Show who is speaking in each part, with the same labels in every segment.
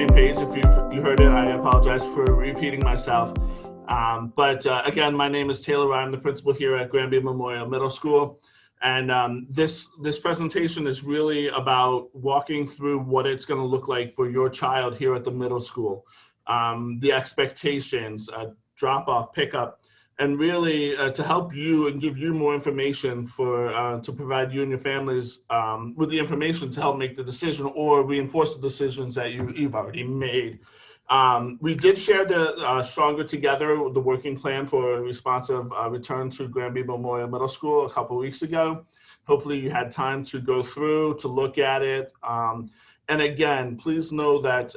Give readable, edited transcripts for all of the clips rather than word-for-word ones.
Speaker 1: same page. If you heard it, I apologize for repeating myself. But again, my name is Taylor. I'm the principal here at Granby Memorial Middle School. And this presentation is really about walking through what it's going to look like for your child here at the middle school. The expectations, drop off, pickup, and really to help you and give you more information to provide you and your families with the information to help make the decision or reinforce the decisions that you've already made. We did share the Stronger Together, the working plan for a responsive return to Granby Memorial Middle School a couple weeks ago. Hopefully you had time to go through, to look at it. And again, please know that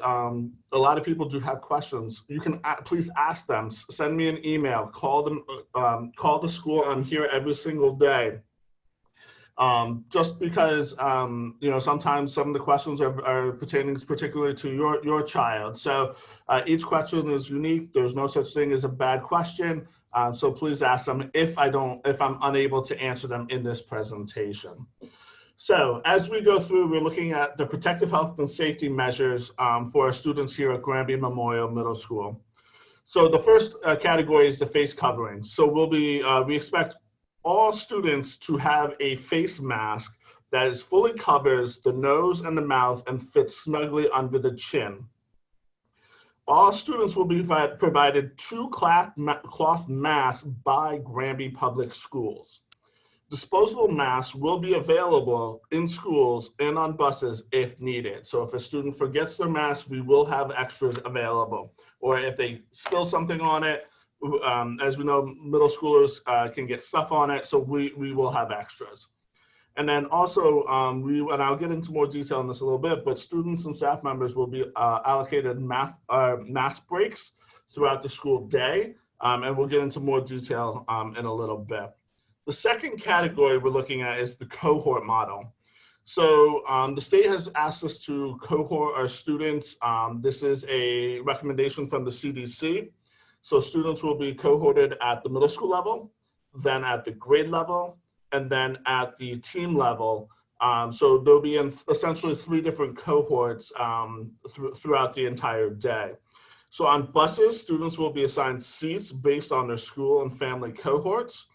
Speaker 1: a lot of people do have questions. You can please ask them, send me an email, call them, call the school. I'm here every single day. Just because, you know, sometimes some of the questions are pertaining particularly to your child. So each question is unique. There's no such thing as a bad question. So please ask them if I'm unable to answer them in this presentation. So as we go through, we're looking at the protective health and safety measures for our students here at Granby Memorial Middle School. So the first category is the face covering. So we expect all students to have a face mask that fully covers the nose and the mouth and fits snugly under the chin. All students will be provided 2 cloth masks by Granby Public Schools. Disposable masks will be available in schools and on buses if needed. So if a student forgets their mask, we will have extras available. Or if they spill something on it, as we know, middle schoolers can get stuff on it, so we will have extras. And then also, and I'll get into more detail on this a little bit, but students and staff members will be allocated mask breaks throughout the school day, and we'll get into more detail in a little bit. The second category we're looking at is the cohort model. So the state has asked us to cohort our students. This is a recommendation from the CDC. So students will be cohorted at the middle school level, then at the grade level, and then at the team level. So they'll be in essentially 3 different cohorts throughout the entire day. So on buses, students will be assigned seats based on their school and family cohorts.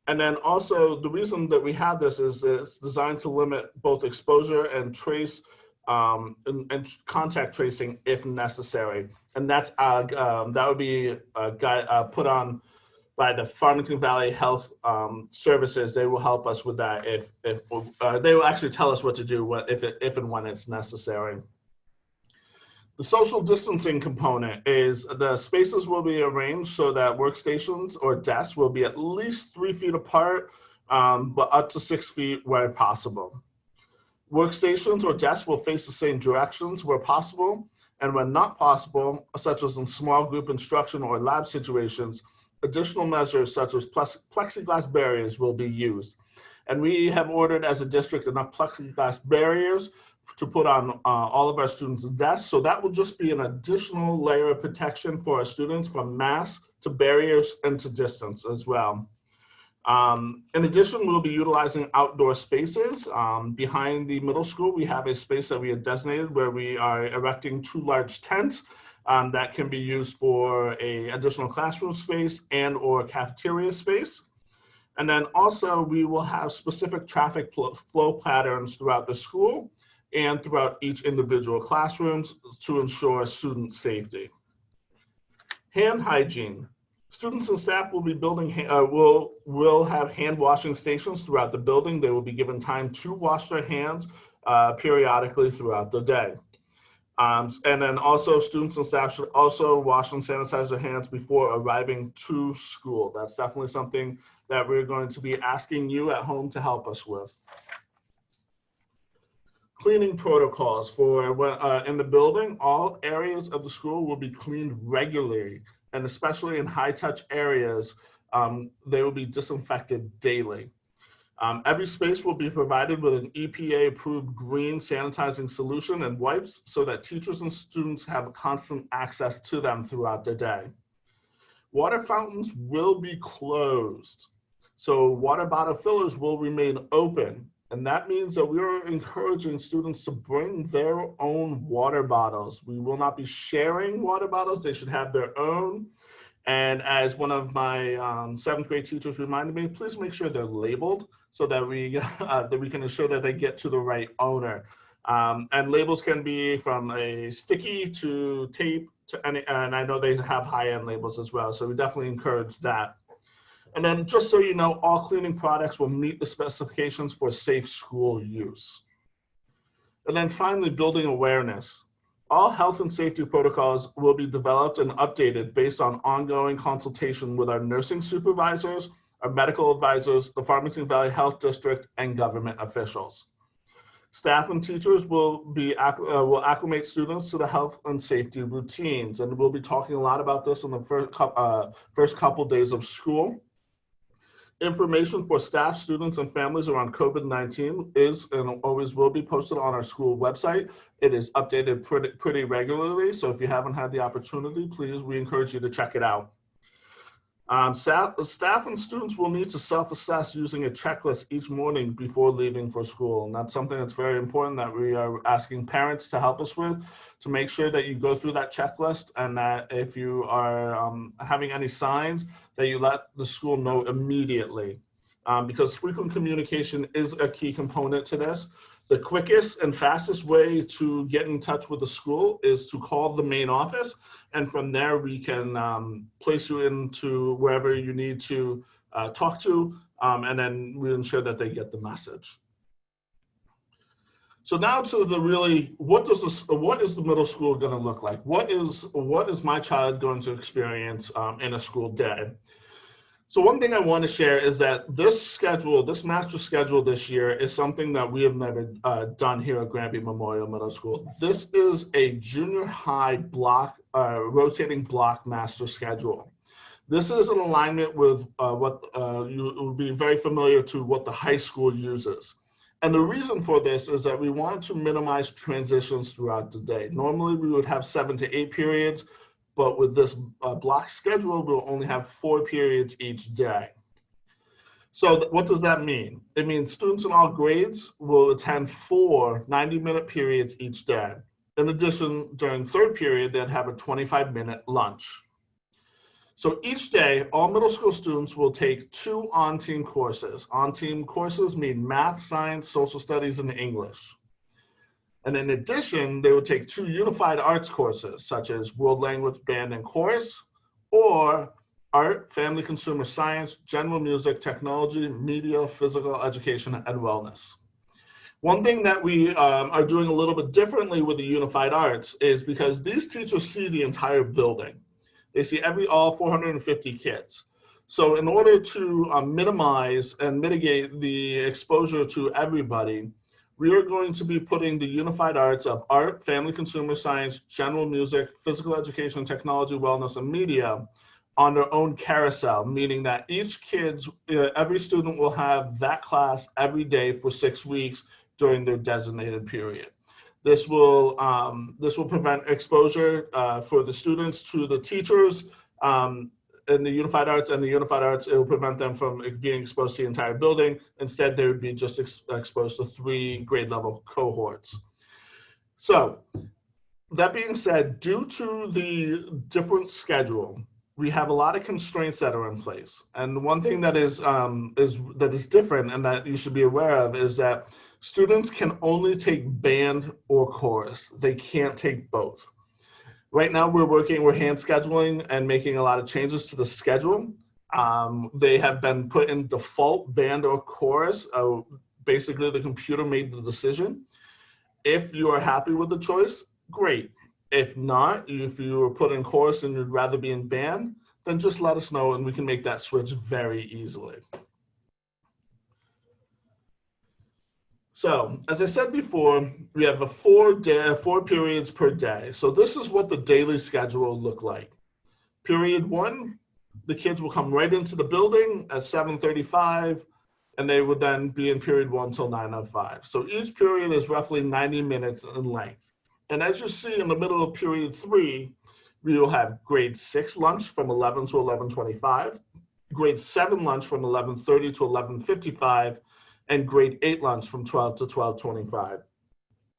Speaker 1: And then also the reason that we have this is it's designed to limit both exposure and trace and contact tracing if necessary. And that's that would be put on by the Farmington Valley Health Services. They will help us with that if they will actually tell us what to do if and when it's necessary. The social distancing component is the spaces will be arranged so that workstations or desks will be at least 3 feet apart, but up to 6 feet where possible. Workstations or desks will face the same directions where possible, and when not possible, such as in small group instruction or lab situations, additional measures such as plexiglass barriers will be used. And we have ordered as a district enough plexiglass barriers to put on all of our students' desks. So that will just be an additional layer of protection for our students from masks to barriers and to distance as well. In addition, we'll be utilizing outdoor spaces. Behind the middle school, we have a space that we have designated where we are erecting 2 large tents that can be used for a additional classroom space and or cafeteria space. And then also we will have specific traffic flow patterns throughout the school and throughout each individual classrooms to ensure student safety. Hand hygiene. Students and staff will be will have hand washing stations throughout the building. They will be given time to wash their hands periodically throughout the day. And then also students and staff should also wash and sanitize their hands before arriving to school. That's definitely something that we're going to be asking you at home to help us with. Cleaning protocols for in the building. All areas of the school will be cleaned regularly, and especially in high-touch areas, they will be disinfected daily. Every space will be provided with an EPA-approved green sanitizing solution and wipes so that teachers and students have constant access to them throughout the day. Water fountains will be closed. So water bottle fillers will remain open. And that means that we are encouraging students to bring their own water bottles. We will not be sharing water bottles. They should have their own. And as one of my seventh grade teachers reminded me, please make sure they're labeled so that we can ensure that they get to the right owner. And labels can be from a sticky to tape to any, and I know they have high-end labels as well. So we definitely encourage that. And then just so you know, all cleaning products will meet the specifications for safe school use. And then finally, building awareness. All health and safety protocols will be developed and updated based on ongoing consultation with our nursing supervisors, our medical advisors, the Farmington Valley Health District, and government officials. Staff and teachers will acclimate students to the health and safety routines, and we'll be talking a lot about this in the first couple days of school. Information for staff, students, and families around COVID-19 is and always will be posted on our school website. It is updated pretty regularly, so if you haven't had the opportunity, please, we encourage you to check it out. Staff and students will need to self-assess using a checklist each morning before leaving for school. And that's something that's very important that we are asking parents to help us with, to make sure that you go through that checklist, and that if you are having any signs, that you let the school know immediately. Because frequent communication is a key component to this. The quickest and fastest way to get in touch with the school is to call the main office, and from there we can place you into wherever you need to talk to, and then we ensure that they get the message. So now to the really, what is the middle school going to look like? What is my child going to experience in a school day? So one thing I want to share is that this master schedule this year is something that we have never done here at Granby Memorial Middle School. This is a junior high rotating block master schedule. This is in alignment with what you will be very familiar to what the high school uses. And the reason for this is that we want to minimize transitions throughout the day. Normally we would have 7 to 8 periods, but with this block schedule, we'll only have 4 periods each day. So what does that mean? It means students in all grades will attend 4 90-minute periods each day. In addition, during third period, they'd have a 25-minute lunch. So each day, all middle school students will take 2 on-team courses. On-team courses mean math, science, social studies, and English. And in addition, they will take 2 unified arts courses, such as world language, band, and chorus, or art, family, consumer science, general music, technology, media, physical education, and wellness. One thing that we are doing a little bit differently with the unified arts is because these teachers see the entire building. They see all 450 kids. So in order to minimize and mitigate the exposure to everybody, we are going to be putting the unified arts of art, family, consumer science, general music, physical education, technology, wellness, and media on their own carousel, meaning that every student will have that class every day for 6 weeks during their designated period. This will prevent exposure for the students to the teachers in the unified arts, and the unified arts, it will prevent them from being exposed to the entire building. Instead, they would be just exposed to 3 grade level cohorts. So that being said, due to the different schedule, we have a lot of constraints that are in place. And one thing that is different and that you should be aware of is that students can only take band or chorus. They can't take both. Right now we're hand scheduling and making a lot of changes to the schedule. They have been put in default band or chorus. Basically the computer made the decision. If you are happy with the choice, great. If not, if you were put in chorus and you'd rather be in band, then just let us know and we can make that switch very easily. So, as I said before, we have a 4 periods per day. So this is what the daily schedule will look like. Period 1, the kids will come right into the building at 7:35, and they would then be in period 1 till 9:05. So each period is roughly 90 minutes in length. And as you see in the middle of period 3, we will have grade 6 lunch from 11 to 11:25, grade 7 lunch from 11:30 to 11:55, and grade 8 lunch from 12 to 12:25.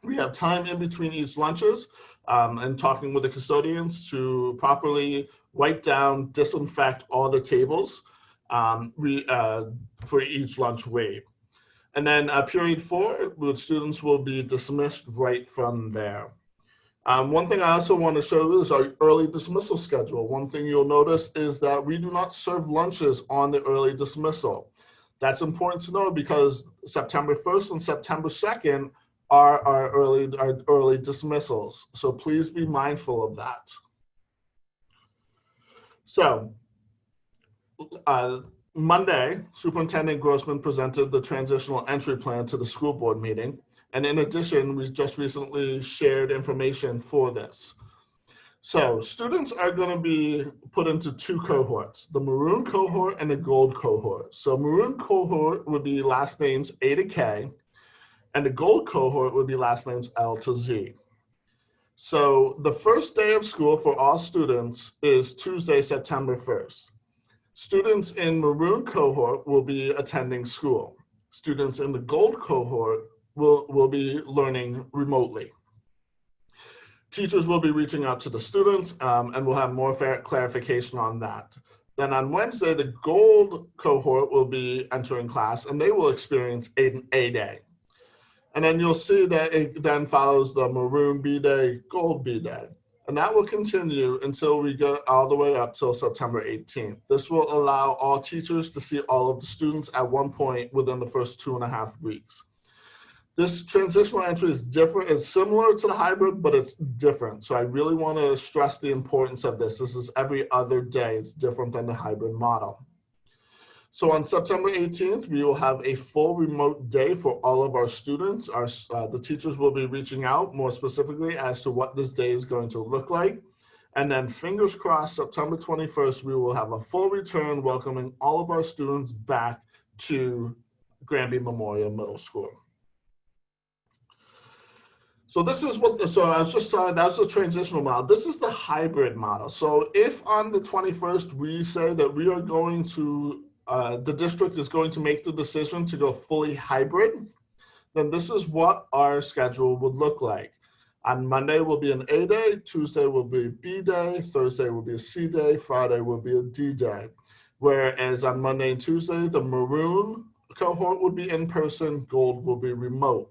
Speaker 1: We have time in between each lunches and talking with the custodians to properly wipe down, disinfect all the tables for each lunch wave. And then period 4, the students will be dismissed right from there. One thing I also want to show you is our early dismissal schedule. One thing you'll notice is that we do not serve lunches on the early dismissal. That's important to know because September 1st and September 2nd are our early dismissals. So please be mindful of that. So Monday, Superintendent Grossman presented the transitional entry plan to the school board meeting. And in addition, we just recently shared information for this. So students are going to be put into 2 cohorts, the maroon cohort and the gold cohort. So maroon cohort would be last names A to K, and the gold cohort would be last names L to Z. So the first day of school for all students is Tuesday, September 1st. Students in maroon cohort will be attending school. Students in the gold cohort will be learning remotely. Teachers will be reaching out to the students and we'll have more clarification on that. Then on Wednesday, the gold cohort will be entering class and they will experience an A day. And then you'll see that it then follows the maroon B day, gold B day. And that will continue until we get all the way up till September 18th. This will allow all teachers to see all of the students at one point within the first 2.5 weeks. This transitional entry is different. It's similar to the hybrid, but it's different. So I really want to stress the importance of this. This is every other day. It's different than the hybrid model. So on September 18th, we will have a full remote day for all of our students. The teachers will be reaching out more specifically as to what this day is going to look like. And then fingers crossed, September 21st, we will have a full return welcoming all of our students back to Granby Memorial Middle School. So this is I was just talking, that was the transitional model. This is the hybrid model. So if on the 21st, we say that we are going to, the district is going to make the decision to go fully hybrid, then this is what our schedule would look like. On Monday will be an A day, Tuesday will be a B day, Thursday will be a C day, Friday will be a D day. Whereas on Monday and Tuesday, the maroon cohort would be in person, gold will be remote.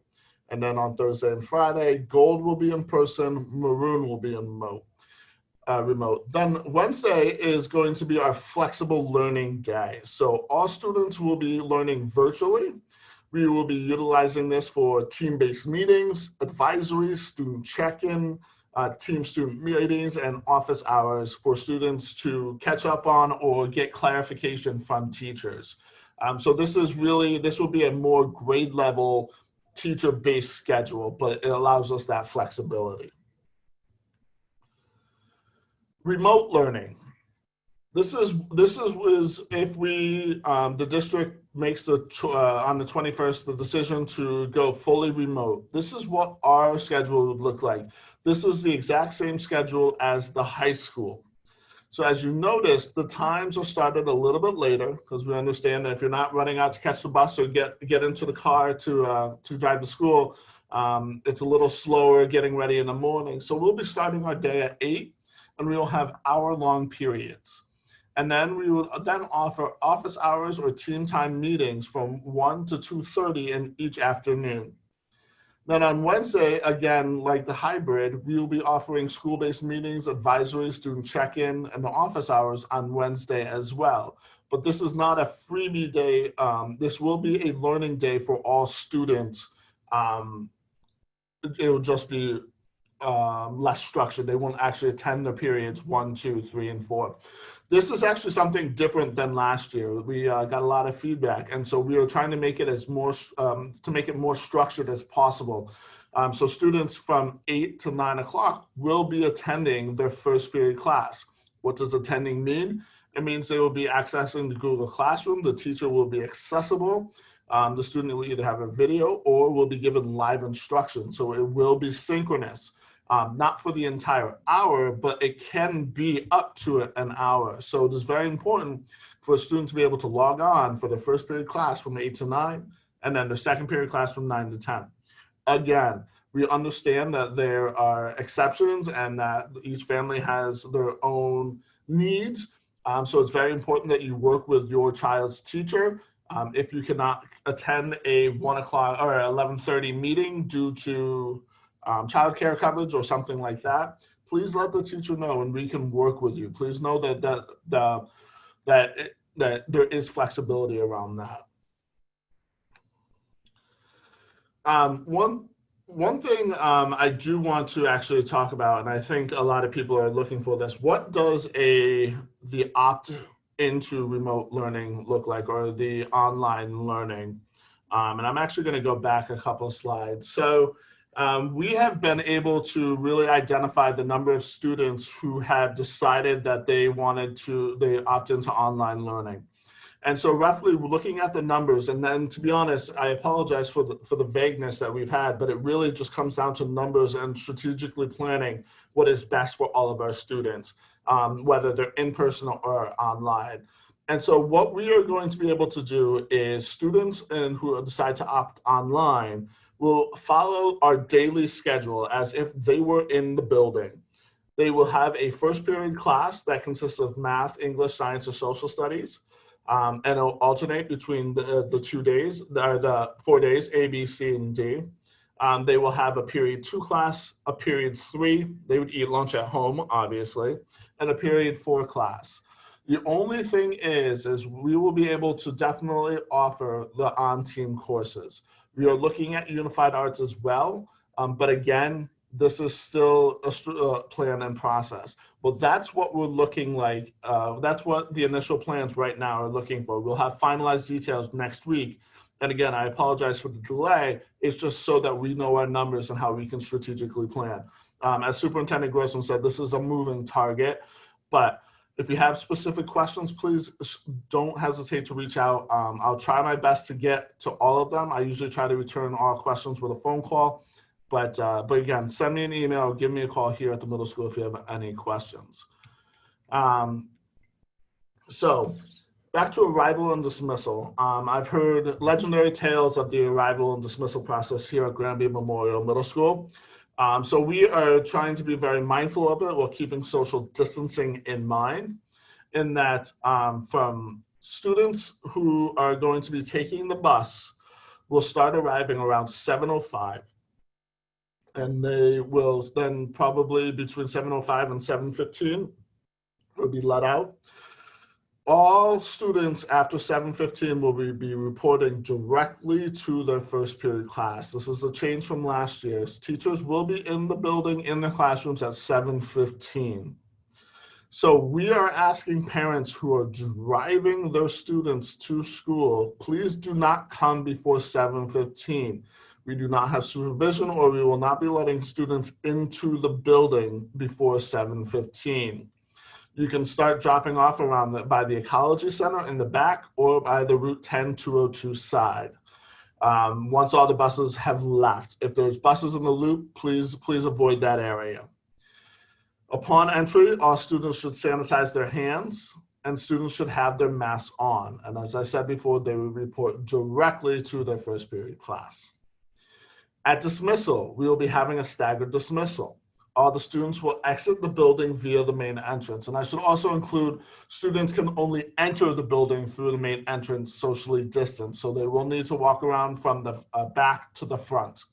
Speaker 1: And then on Thursday and Friday, gold will be in person, maroon will be in remote. Then Wednesday is going to be our flexible learning day. So all students will be learning virtually. We will be utilizing this for team-based meetings, advisories, student check-in, team-student meetings, and office hours for students to catch up on or get clarification from teachers. So this will be a more grade level teacher-based schedule, but it allows us that flexibility. Remote learning. This is if we the district makes on the 21st the decision to go fully remote. This is what our schedule would look like. This is the exact same schedule as the high school. So as you notice, the times are started a little bit later because we understand that if you're not running out to catch the bus or get into the car to drive to school, it's a little slower getting ready in the morning. So we'll be starting our day at 8 and we will have hour-long periods. And then we would then offer office hours or team time meetings from 1 to 2:30 in each afternoon. Then on Wednesday, again, like the hybrid, we will be offering school-based meetings, advisory, student check-in, and the office hours on Wednesday as well. But this is not a freebie day. This will be a learning day for all students. It will just be less structured. They won't actually attend the periods 1, 2, 3, and 4. This is actually something different than last year. We got a lot of feedback, and so we are trying to make it more structured as possible. So students from 8 to 9 o'clock will be attending their first period class. What does attending mean? It means they will be accessing the Google Classroom. The teacher will be accessible. The student will either have a video or will be given live instruction. So it will be synchronous. Not for the entire hour, but it can be up to an hour. So it is very important for a student to be able to log on for the first period class from 8 to 9, and then the second period class from 9 to 10. Again, we understand that there are exceptions and that each family has their own needs. So it's very important that you work with your child's teacher. If you cannot attend a 1 o'clock or 11:30 meeting due to childcare coverage or something like that, please let the teacher know and we can work with you. Please know that there is flexibility around that. One thing I do want to actually talk about, and I think a lot of people are looking for this, what does the opt into remote learning look like, or the online learning? And I'm actually going to go back a couple of slides. So we have been able to really identify the number of students who have decided that they opt into online learning. And so roughly looking at the numbers, and then to be honest, I apologize for the vagueness that we've had, but it really just comes down to numbers and strategically planning what is best for all of our students, whether they're in person or online. And so what we are going to be able to do is students who decide to opt online will follow our daily schedule as if they were in the building. They will have a first period class that consists of math, English, science, or social studies. And it'll alternate between the 2 days, the 4 days, A, B, C, and D. They will have a period 2 class, a period 3, they would eat lunch at home, obviously, and a period 4 class. The only thing is we will be able to definitely offer the on-team courses. We are looking at unified arts as well, but again, this is still a plan and process. But that's what we're looking like. That's what the initial plans right now are looking for. We'll have finalized details next week. And again, I apologize for the delay. It's just so that we know our numbers and how we can strategically plan. As Superintendent Grossman said, this is a moving target. But if you have specific questions, please don't hesitate to reach out. I'll try my best to get to all of them. I usually try to return all questions with a phone call. But again, send me an email or give me a call here at the middle school if you have any questions. So back to arrival and dismissal. I've heard legendary tales of the arrival and dismissal process here at Granby Memorial Middle School. So we are trying to be very mindful of it while keeping social distancing in mind, in that from students who are going to be taking the bus will start arriving around 7:05. And they will then probably between 7:05 and 7:15 will be let out. All students after 7:15 will be reporting directly to their first period class. This is a change from last year's. Teachers will be in the building in their classrooms at 7:15. So we are asking parents who are driving their students to school, please do not come before 7:15. We do not have supervision, or we will not be letting students into the building before 7:15. You can start dropping off by the Ecology Center in the back or by the Route 10 202 side. Once all the buses have left. If there's buses in the loop, please avoid that area. Upon entry, all students should sanitize their hands, and students should have their masks on. And as I said before, they will report directly to their first period class. At dismissal, we will be having a staggered dismissal. All the students will exit the building via the main entrance. And I should also include students can only enter the building through the main entrance socially distanced. So they will need to walk around from the back to the front.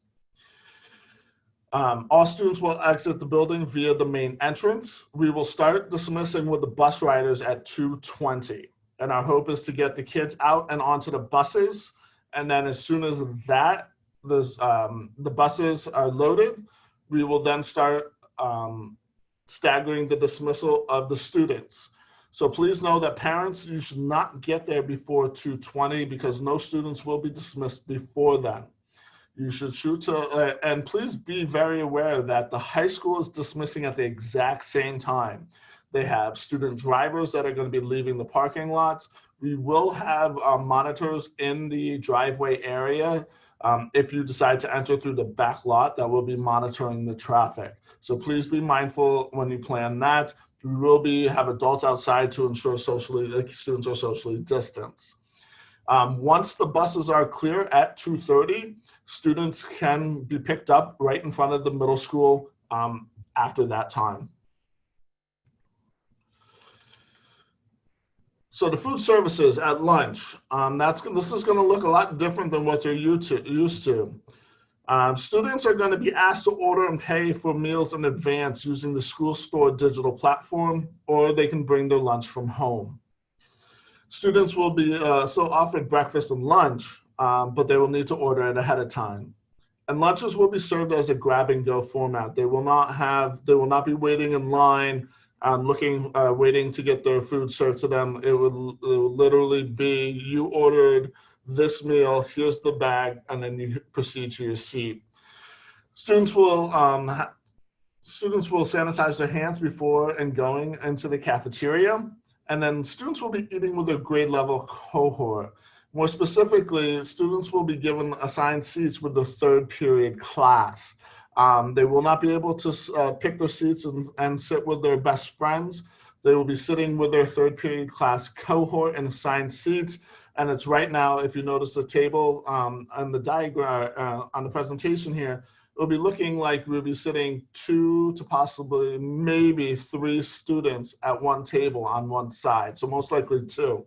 Speaker 1: All students will exit the building via the main entrance. We will start dismissing with the bus riders at 2:20. And our hope is to get the kids out and onto the buses. And then as soon as the buses are loaded, we will then start staggering the dismissal of the students. So please know that parents, you should not get there before 2:20 because no students will be dismissed before then. You should shoot to, and please be very aware that the high school is dismissing at the exact same time. They have student drivers that are going to be leaving the parking lots. We will have monitors in the driveway area. If you decide to enter through the back lot, that will be monitoring the traffic. So please be mindful when you plan that. We will have adults outside to ensure students are socially distanced. Once the buses are clear at 2:30, students can be picked up right in front of the middle school after that time. So the food services at lunch, this is going to look a lot different than what you're used to. Students are going to be asked to order and pay for meals in advance using the school store digital platform, or they can bring their lunch from home. Students will be still offered breakfast and lunch, but they will need to order it ahead of time. And lunches will be served as a grab and go format. They will not be waiting in line, waiting to get their food served to them. It will literally be, you ordered this meal, here's the bag, and then you proceed to your seat. Students will sanitize their hands before and going into the cafeteria, and then students will be eating with their grade level cohort. More specifically, students will be given assigned seats with the third period class. They will not be able to pick their seats and sit with their best friends. They will be sitting with their third period class cohort in assigned seats. And it's right now, if you notice the table on the diagram, on the presentation here, it'll be looking like we'll be sitting 2 to possibly maybe 3 students at one table on one side. So most likely 2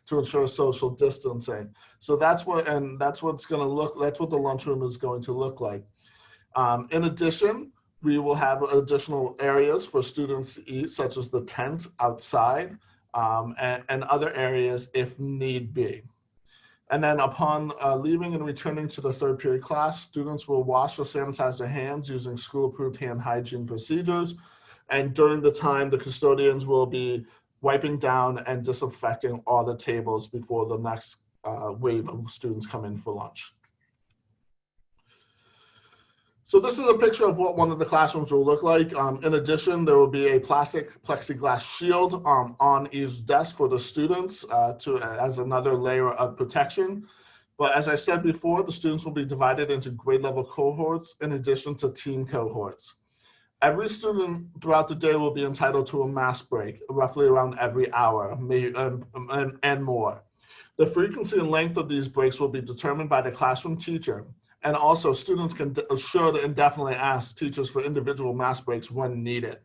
Speaker 1: to ensure social distancing. So that's what the lunchroom is going to look like. In addition, we will have additional areas for students to eat, such as the tent outside, and other areas if need be. And then upon leaving and returning to the third period class, students will wash or sanitize their hands using school-approved hand hygiene procedures. And during the time, the custodians will be wiping down and disinfecting all the tables before the next wave of students come in for lunch. So this is a picture of what one of the classrooms will look like. In addition, there will be a plastic plexiglass shield on each desk for the students as another layer of protection. But as I said before, the students will be divided into grade level cohorts in addition to team cohorts. Every student throughout the day will be entitled to a mask break, roughly around every hour, and more. The frequency and length of these breaks will be determined by the classroom teacher. And also, students should and definitely ask teachers for individual mask breaks when needed.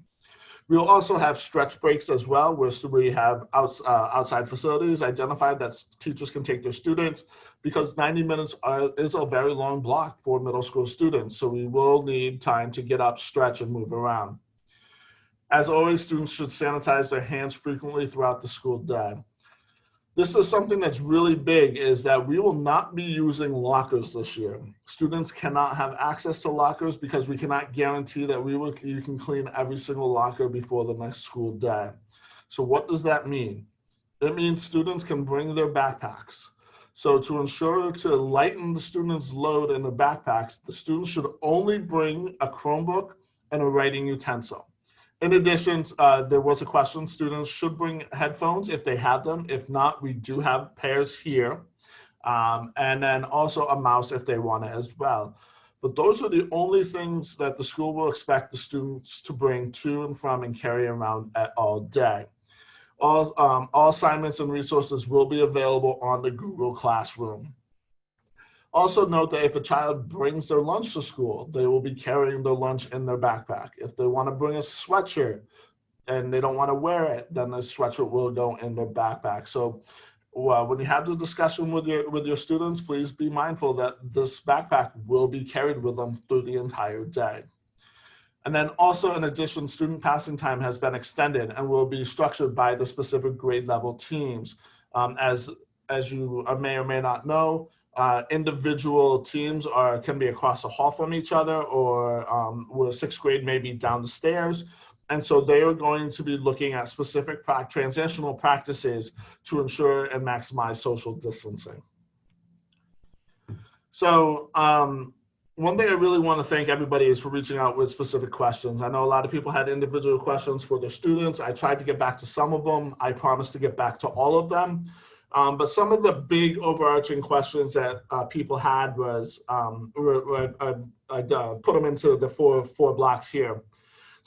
Speaker 1: We'll also have stretch breaks as well, where we have outside facilities identified that teachers can take their students, because 90 minutes is a very long block for middle school students. So we will need time to get up, stretch, and move around. As always, students should sanitize their hands frequently throughout the school day. This is something that's really big, is that we will not be using lockers this year. Students cannot have access to lockers because we cannot guarantee that you can clean every single locker before the next school day. So what does that mean? It means students can bring their backpacks. So to ensure to lighten the students' load in their backpacks, the students should only bring a Chromebook and a writing utensil. In addition, there was a question, students should bring headphones if they have them. If not, we do have pairs here. And then also a mouse if they want it as well. But those are the only things that the school will expect the students to bring to and from and carry around all day. All assignments and resources will be available on the Google Classroom. Also note that if a child brings their lunch to school, they will be carrying their lunch in their backpack. If they want to bring a sweatshirt and they don't want to wear it, then the sweatshirt will go in their backpack. So when you have the discussion with your students, please be mindful that this backpack will be carried with them through the entire day. And then also, in addition, student passing time has been extended and will be structured by the specific grade level teams. As you may or may not know, individual teams can be across the hall from each other, or where 6th grade may be down the stairs. And so they are going to be looking at specific transitional practices to ensure and maximize social distancing. So one thing I really want to thank everybody is for reaching out with specific questions. I know a lot of people had individual questions for their students. I tried to get back to some of them. I promised to get back to all of them. But some of the big overarching questions that people had was, I put them into the four blocks here.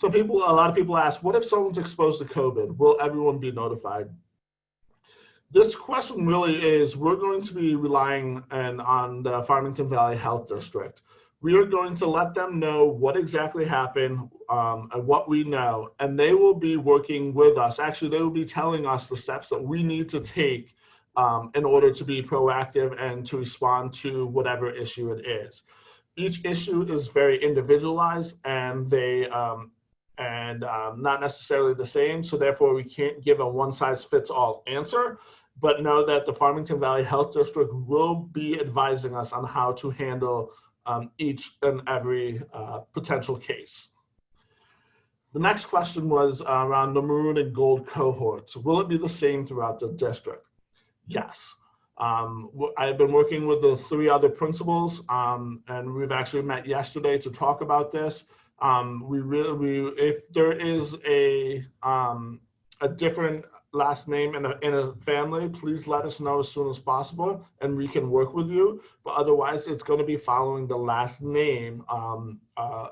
Speaker 1: A lot of people asked, what if someone's exposed to COVID? Will everyone be notified? This question really is, we're going to be relying on the Farmington Valley Health District. We are going to let them know what exactly happened and what we know, and they will be working with us. Actually, they will be telling us the steps that we need to take in order to be proactive and to respond to whatever issue it is. Each issue is very individualized, and not necessarily the same. So therefore, we can't give a one-size-fits-all answer, but know that the Farmington Valley Health District will be advising us on how to handle each and every potential case. The next question was around the maroon and gold cohorts. Will it be the same throughout the district? Yes. I've been working with the 3 other principals, and we've actually met yesterday to talk about this. If there is a different last name in a family, please let us know as soon as possible, and we can work with you. But otherwise, it's going to be following the last name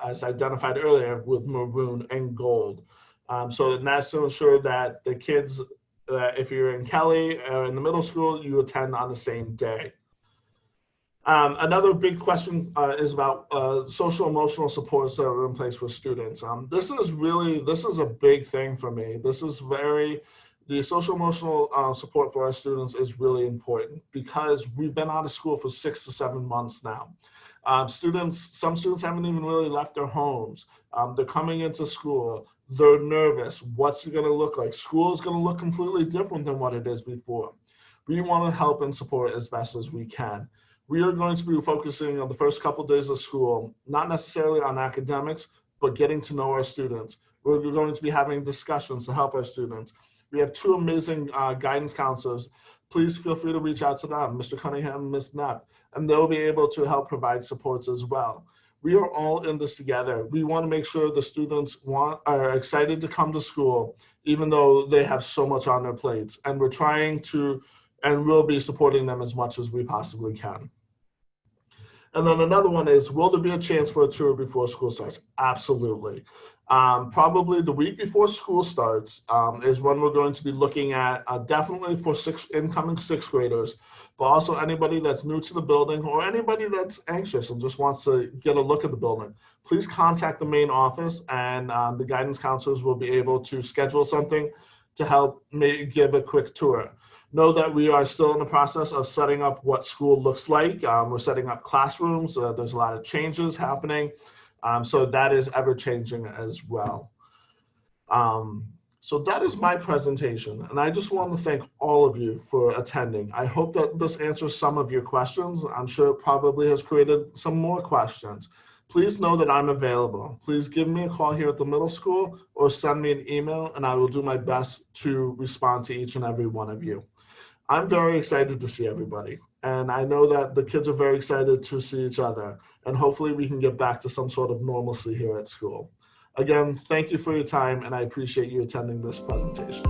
Speaker 1: as identified earlier with maroon and gold. So that's to ensure that the kids, if you're in Kelly or in the middle school, you attend on the same day. Another big question is about social emotional supports that are in place for students. This is a big thing for me. The social emotional support for our students is really important because we've been out of school for 6 to 7 months now. Some students haven't even really left their homes. They're coming into school. They're nervous. What's it going to look like? School is going to look completely different than what it is before. We want to help and support as best as we can. We are going to be focusing on the first couple of days of school, not necessarily on academics, but getting to know our students. We're going to be having discussions to help our students. We have 2 amazing guidance counselors. Please feel free to reach out to them, Mr. Cunningham and Ms. Knapp, and they'll be able to help provide supports as well. We are all in this together. We want to make sure the students are excited to come to school, even though they have so much on their plates. And we're trying to, and we'll be supporting them as much as we possibly can. And then another one is, will there be a chance for a tour before school starts? Absolutely. Probably the week before school starts is when we're going to be looking at definitely for incoming 6th graders, but also anybody that's new to the building or anybody that's anxious and just wants to get a look at the building. Please contact the main office, and the guidance counselors will be able to schedule something to help give a quick tour. Know that we are still in the process of setting up what school looks like. We're setting up classrooms. There's a lot of changes happening. So that is ever changing as well. So that is my presentation. And I just want to thank all of you for attending. I hope that this answers some of your questions. I'm sure it probably has created some more questions. Please know that I'm available. Please give me a call here at the middle school or send me an email, and I will do my best to respond to each and every one of you. I'm very excited to see everybody, and I know that the kids are very excited to see each other, and hopefully we can get back to some sort of normalcy here at school. Again, thank you for your time, and I appreciate you attending this presentation.